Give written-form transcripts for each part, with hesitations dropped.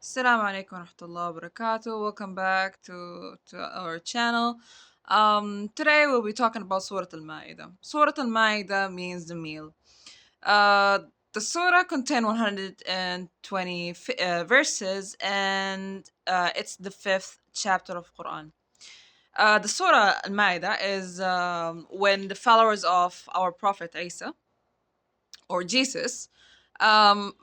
Assalamu alaikum wa rahmatullahi wa barakatuh. Welcome back to our channel. Today we'll be talking about Surah Al-Ma'idah. Surah Al-Ma'idah means the meal. Uh, the surah contains 120 verses and it's the fifth chapter of Quran. The Surah Al-Ma'idah is when the followers of our Prophet Isa or Jesus,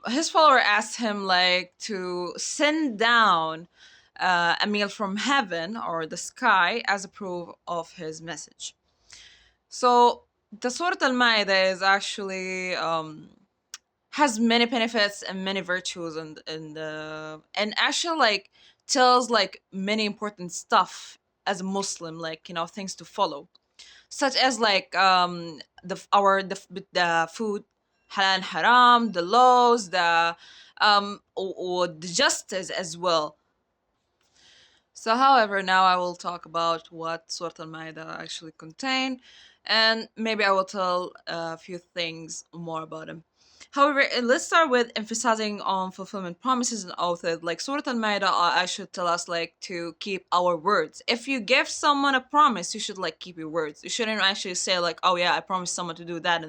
his follower asked him like to send down a meal from heaven or the sky as a proof of his message. So the Surah Al-Ma'idah is actually has many benefits and many virtues and actually like tells like many important stuff as a Muslim, like things to follow, such as like the food, halal and haram, the laws, or the justice as well. So, however, now I will talk about what Surah Al-Ma'idah actually contain, and maybe I will tell a few things more about them. However, let's start with emphasizing on fulfillment promises and oaths. Like Surah Al-Ma'idah, I should tell us like to keep our words. If you give someone a promise, you should like keep your words. You shouldn't actually say like, "Oh yeah, I promised someone to do that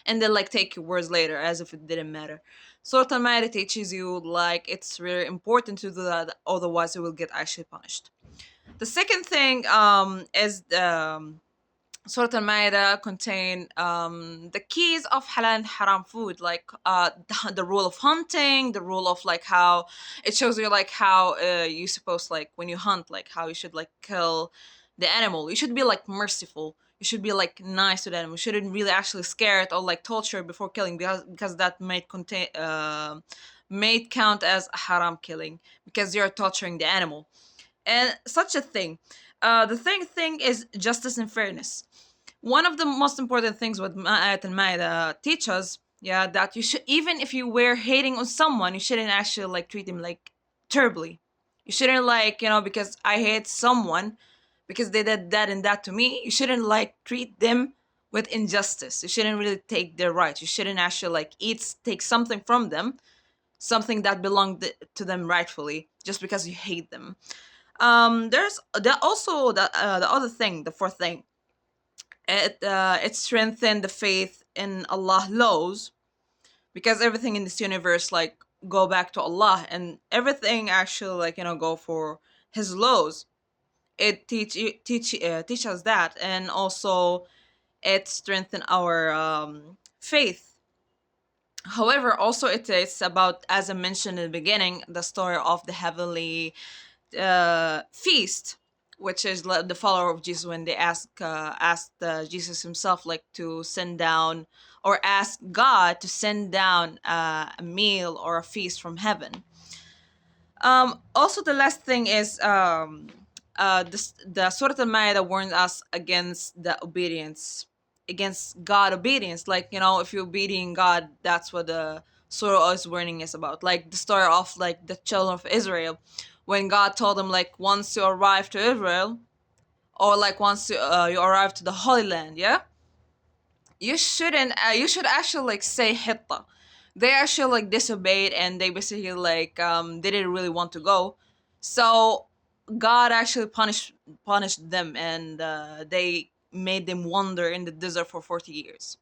and then like take your words later as if it didn't matter." Surah Al-Ma'idah teaches you like it's really important to do that, otherwise you will get actually punished. The second thing is Surah Al-Ma'idah contain the keys of halal and haram food, like the rule of hunting, the rule of like how it shows you like how you supposed like when you hunt, like how you should like kill the animal. You should be like merciful. You should be like nice to the animal. You shouldn't really actually scare it or like torture before killing, because that may count as a haram killing because you're torturing the animal and such a thing. The thing is justice and fairness. One of the most important things what Ma'at and Maida teach us, yeah, that you should, even if you were hating on someone, you shouldn't actually like treat him like terribly. You shouldn't like, because I hate someone because they did that and that to me, you shouldn't like treat them with injustice. You shouldn't really take their rights. You shouldn't actually like take something from them, something that belonged to them rightfully, just because you hate them. There's also the other thing, the fourth thing. It strengthened the faith in Allah laws, because everything in this universe like go back to Allah, and everything actually like go for His laws. It teach us that, and also it strengthen our faith. However, also it is about, as I mentioned in the beginning, the story of the heavenly feast, which is the follower of Jesus when they asked Jesus himself like to send down or ask God to send down a meal or a feast from heaven. Also, the last thing is the Surah Al-Ma'idah warns us against the obedience, against God obedience. Like, if you're obeying God, that's what the Surah is warning us about. Like the story of like the children of Israel, when God told them like once you arrive to Israel, or like once you arrive to the Holy Land, yeah, you shouldn't. You should actually like say Hitta. They actually like disobeyed, and they basically like they didn't really want to go. So God actually punished them, and they made them wander in the desert for 40 years.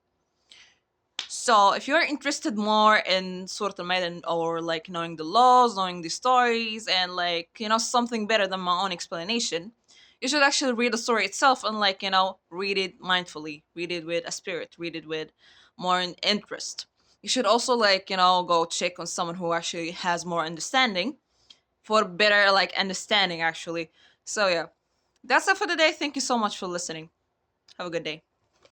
So if you're interested more in Surah Al-Ma'idah, or like knowing the laws, knowing the stories, and like something better than my own explanation, you should actually read the story itself and like read it mindfully, read it with a spirit, read it with more interest. You should also like go check on someone who actually has more understanding for better like understanding actually. So yeah, that's it for today. Thank you so much for listening. Have a good day.